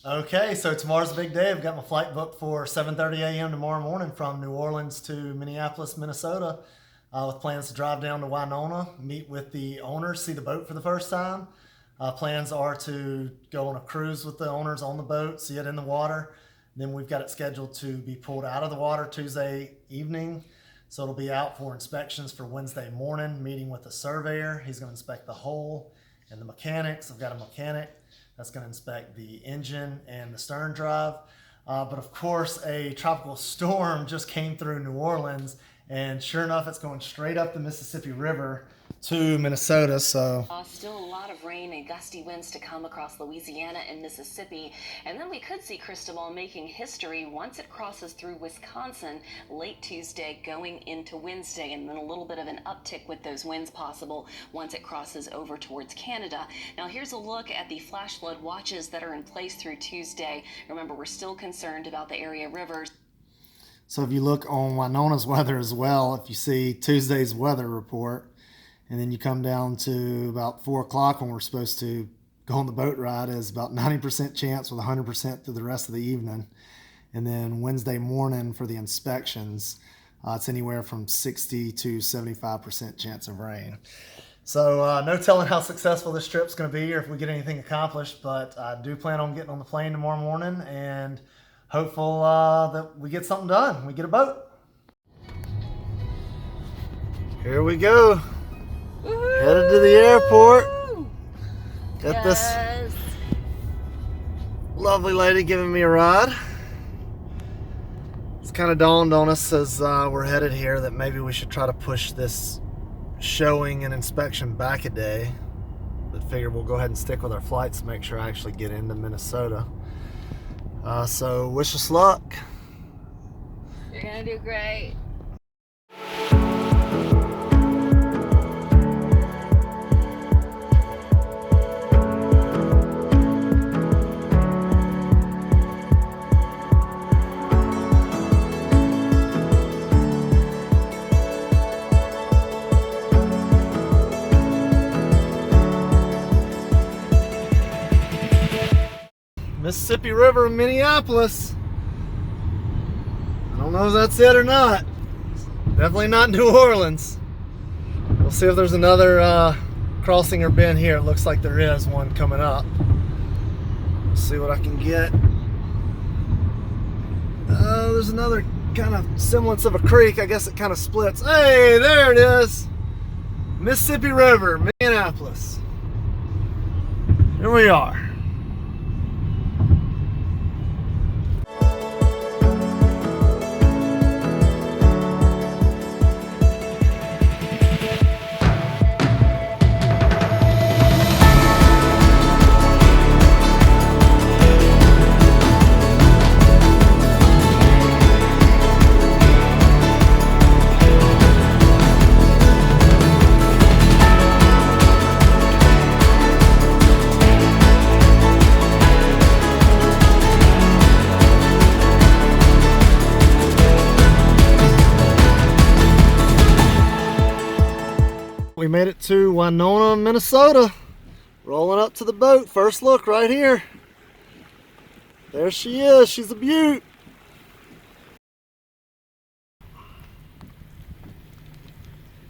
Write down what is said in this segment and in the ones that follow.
Okay, so tomorrow's a big day. I've got my flight booked for 7:30 a.m. tomorrow morning from New Orleans to Minneapolis, Minnesota, with plans to drive down to Winona, meet with the owners, see the boat for the first time. Plans are to go on a cruise with the owners on the boat, see it in the water. Then we've got it scheduled to be pulled out of the water Tuesday evening. So it'll be out for inspections for Wednesday morning, meeting with the surveyor. He's going to inspect the hull and the mechanics. I've got a mechanic that's going to inspect the engine and the stern drive. But of course, a tropical storm just came through New Orleans, and sure enough, it's going straight up the Mississippi River to Minnesota. So Still a lot of rain and gusty winds to come across Louisiana and Mississippi. And then we could see Cristobal making history once it crosses through Wisconsin late Tuesday going into Wednesday. And then a little bit of an uptick with those winds possible once it crosses over towards Canada. Now here's a look at the flash flood watches that are in place through Tuesday. Remember, we're still concerned about the area rivers. So if you look on Winona's weather as well, if you see Tuesday's weather report, and then you come down to about 4 o'clock when we're supposed to go on the boat ride, is about 90% chance with 100% through the rest of the evening. And then Wednesday morning for the inspections, it's anywhere from 60 to 75% chance of rain. So no telling how successful this trip's going to be or if we get anything accomplished, but I do plan on getting on the plane tomorrow morning and hopeful that we get something done. We get a boat. Here we go. Woo-hoo! Headed to the airport. Got this lovely lady giving me a ride. It's kind of dawned on us as we're headed here that maybe we should try to push this showing and inspection back a day. But figured we'll go ahead and stick with our flights to make sure I actually get into Minnesota. So wish us luck. You're gonna do great. Mississippi River, Minneapolis. I don't know if that's it or not. Definitely not New Orleans. We'll see if there's another crossing or bend here. It looks like there is one coming up. We'll see what I can get. There's another kind of semblance of a creek. I guess it kind of splits. Hey, there it is. Mississippi River, Minneapolis. Here we are. We made it to Winona, Minnesota. Rolling up to the boat. First look right here. There she is. She's a beaut.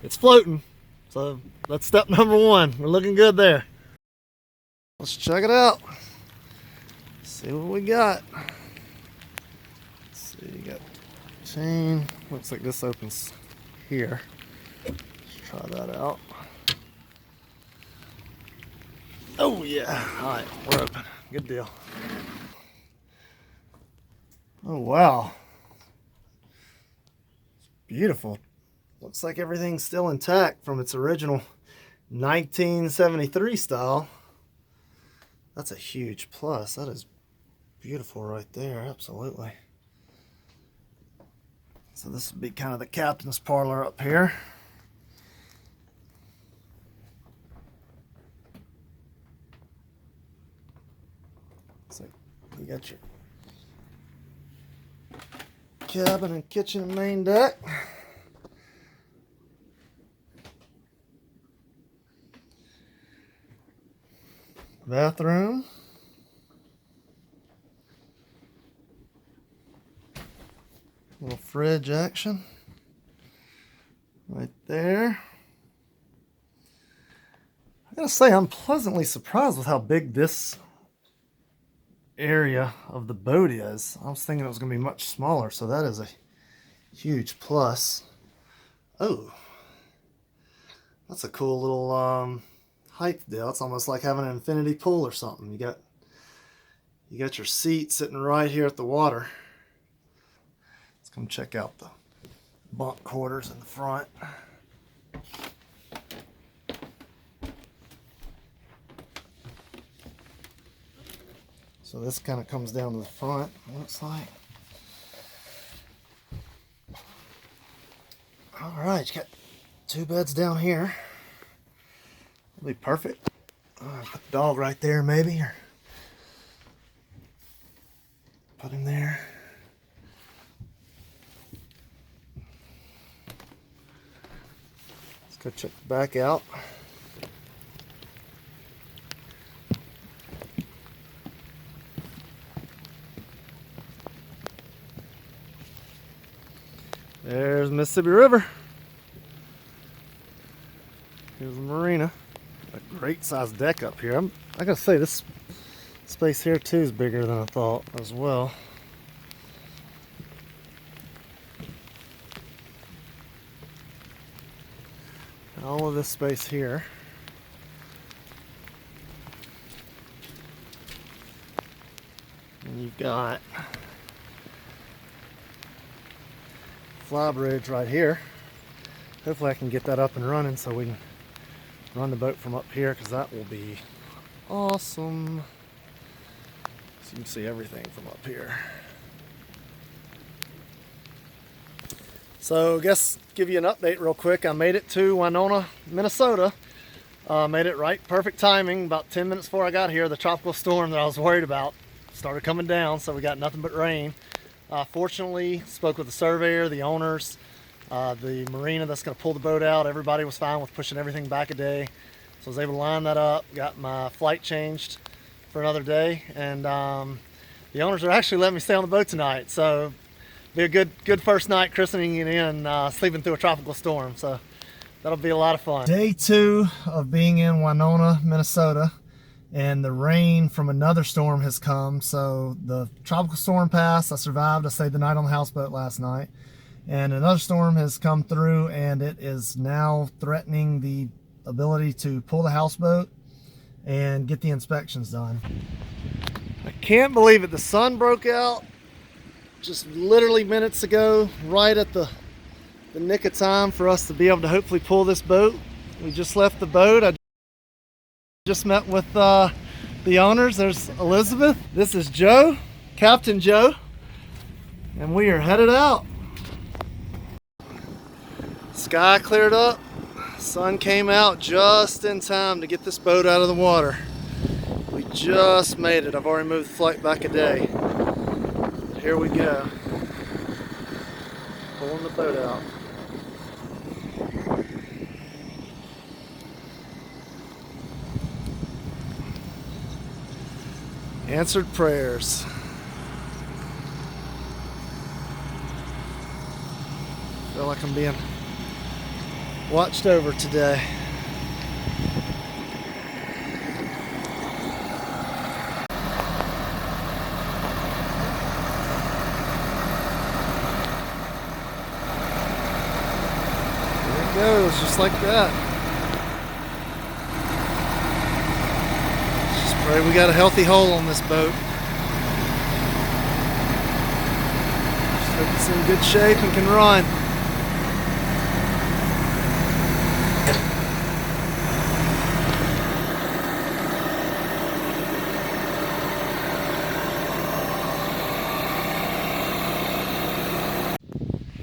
It's floating. So that's step number one. We're looking good there. Let's check it out. See what we got. Let's see, you got chain. Looks like this opens here. Try that out. Oh yeah, all right, we're open. Good deal. Oh wow, it's beautiful. Looks like everything's still intact from its original 1973 style. That's a huge plus. That is beautiful right there, absolutely. So this would be kind of the captain's parlor up here. So you got your cabin and kitchen and main deck. Bathroom. Little fridge action right there. I gotta say, I'm pleasantly surprised with how big this area of the boat is. I was thinking it was gonna be much smaller, so that is a huge plus. Oh, that's a cool little height deal. It's almost like having an infinity pool or something. You got your seat sitting right here at the water. Let's come check out the bunk quarters in the front. So this kind of comes down to the front, it looks like. All right, you got 2 beds down here. That'll be perfect. Put the dog right there maybe, or put him there. Let's go check the back out. There's the Mississippi River. Here's the marina. A great sized deck up here. I gotta say, this space here too is bigger than I thought as well. All of this space here. And you've got fly bridge right here. Hopefully I can get that up and running so we can run the boat from up here, because that will be awesome. So you can see everything from up here. So I guess give you an update real quick. I made it to Winona, Minnesota. Made it right, perfect timing. About 10 minutes before I got here, the tropical storm that I was worried about started coming down, so we got nothing but rain. Fortunately, spoke with the surveyor, the owners, the marina that's going to pull the boat out. Everybody was fine with pushing everything back a day. So I was able to line that up, got my flight changed for another day, and the owners are actually letting me stay on the boat tonight. So be a good first night christening it in, sleeping through a tropical storm. So that'll be a lot of fun. Day 2 of being in Winona, Minnesota. And the rain from another storm has come. So the tropical storm passed. I survived. I stayed the night on the houseboat last night. And another storm has come through, and it is now threatening the ability to pull the houseboat and get the inspections done. I can't believe it. The sun broke out just literally minutes ago, right at the nick of time for us to be able to hopefully pull this boat. We just left the boat. I just met with the owners. There's Elizabeth. This is Joe, Captain Joe, and we are headed out. Sky cleared up. Sun came out just in time to get this boat out of the water. We just made it. I've already moved the flight back a day. Here we go. Pulling the boat out. Answered prayers. Feel like I'm being watched over today. There it goes, just like that. Pray we got a healthy hole on this boat. Just hope it's in good shape and can run.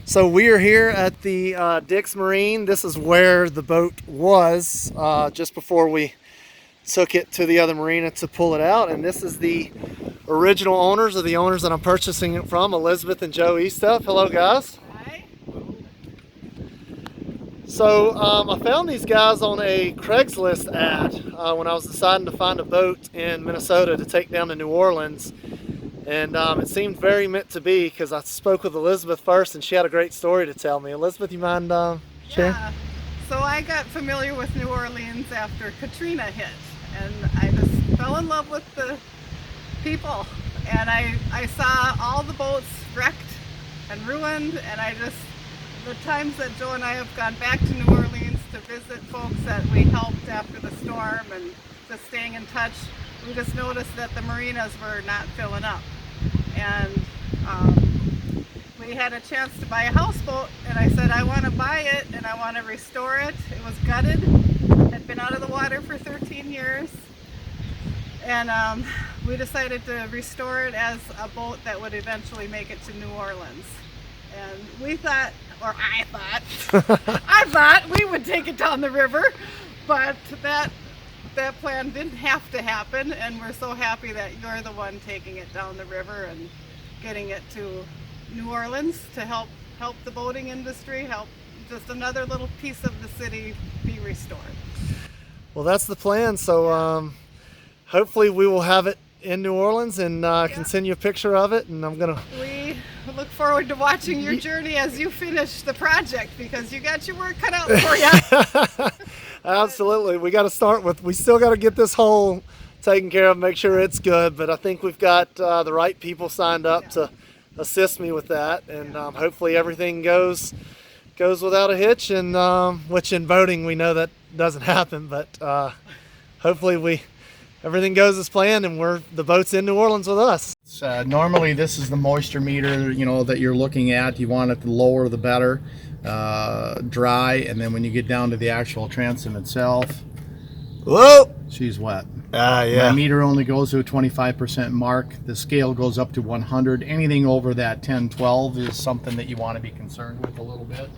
So we are here at the Dick's Marine. This is where the boat was just before we took it to the other marina to pull it out. And this is the original owners, or the owners that I'm purchasing it from, Elizabeth and Joe Eastuff. Hello, guys. Hi. So I found these guys on a Craigslist ad when I was deciding to find a boat in Minnesota to take down to New Orleans. And it seemed very meant to be because I spoke with Elizabeth first and she had a great story to tell me. Elizabeth, you mind sharing? Yeah. So I got familiar with New Orleans after Katrina hit, and I just fell in love with the people. And I saw all the boats wrecked and ruined, and the times that Joe and I have gone back to New Orleans to visit folks that we helped after the storm and just staying in touch, we just noticed that the marinas were not filling up. And we had a chance to buy a houseboat, and I said I want to buy it and I want to restore it. It was gutted, had been out of the water for 13 years, and we decided to restore it as a boat that would eventually make it to New Orleans. And we thought, or I thought we would take it down the river, but that plan didn't have to happen, and we're so happy that you're the one taking it down the river and getting it to New Orleans to help the boating industry, help just another little piece of the city be restored. Well, that's the plan. So hopefully we will have it in New Orleans and can send you a picture of it. And We look forward to watching your journey as you finish the project, because you got your work cut out for you. Absolutely. We still got to get this hole taken care of, make sure it's good. But I think we've got the right people signed up to assist me with that. And hopefully everything goes without a hitch. And which in boating, we know that doesn't happen. But hopefully everything goes as planned, and the boat's in New Orleans with us. Normally this is the moisture meter, that you're looking at. You want it the lower the better, dry, and then when you get down to the actual transom itself, Whoa! she's wet. Yeah. My meter only goes to a 25% mark. The scale goes up to 100. Anything over that 10, 12 is something that you want to be concerned with a little bit.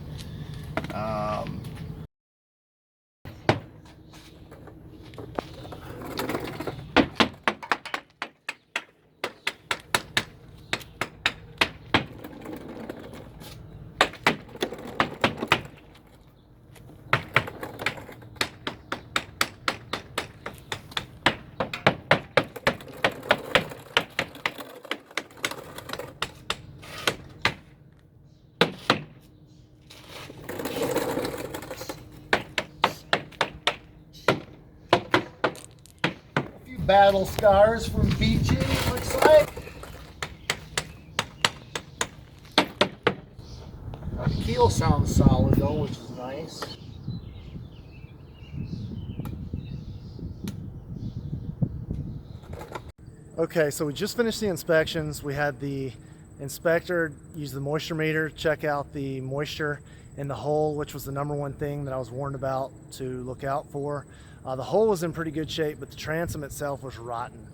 Battle scars from beaching, looks like. The keel sounds solid though, which is nice. Okay, so we just finished the inspections. We had the inspector use the moisture meter, check out the moisture in the hull, which was the number one thing that I was warned about to look out for. The hull was in pretty good shape, but the transom itself was rotten.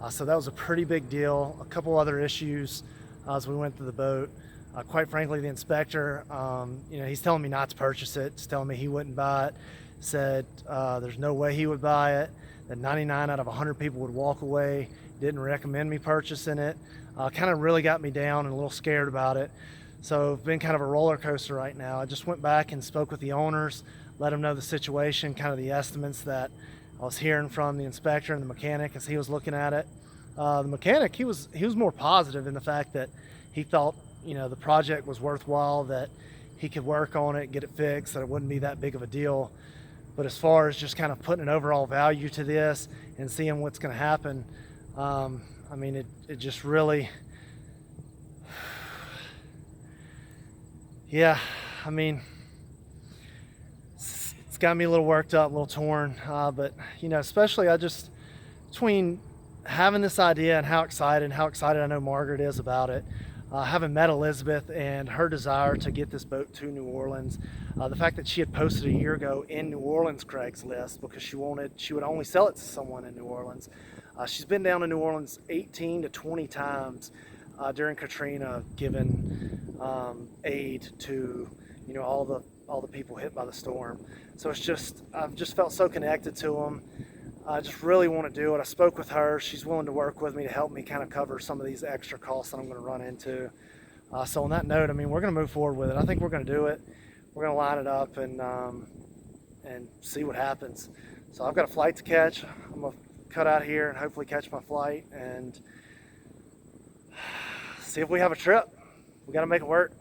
So that was a pretty big deal. A couple other issues as we went through the boat. Quite frankly, the inspector, he's telling me not to purchase it. He's telling me he wouldn't buy it. Said there's no way he would buy it. That 99 out of 100 people would walk away. Didn't recommend me purchasing it. Kind of really got me down and a little scared about it. So it's been kind of a roller coaster right now. I just went back and spoke with the owners, let them know the situation, kind of the estimates that I was hearing from the inspector and the mechanic as he was looking at it. The mechanic, he was more positive in the fact that he thought, the project was worthwhile, that he could work on it, get it fixed, that it wouldn't be that big of a deal. But as far as just kind of putting an overall value to this and seeing what's going to happen, it just really, it's got me a little worked up, a little torn, but especially between having this idea and how excited I know Margaret is about it, having met Elizabeth and her desire to get this boat to New Orleans, the fact that she had posted a year ago in New Orleans Craigslist because she would only sell it to someone in New Orleans. She's been down to New Orleans 18 to 20 times during Katrina, giving aid to all the people hit by the storm. So I've just felt so connected to them. I just really want to do it. I spoke with her. She's willing to work with me to help me kind of cover some of these extra costs that I'm going to run into. So on that note, we're going to move forward with it. I think we're going to do it. We're going to line it up and see what happens. So I've got a flight to catch. I'm going to cut out here and hopefully catch my flight and See if we have a trip. We got to make it work.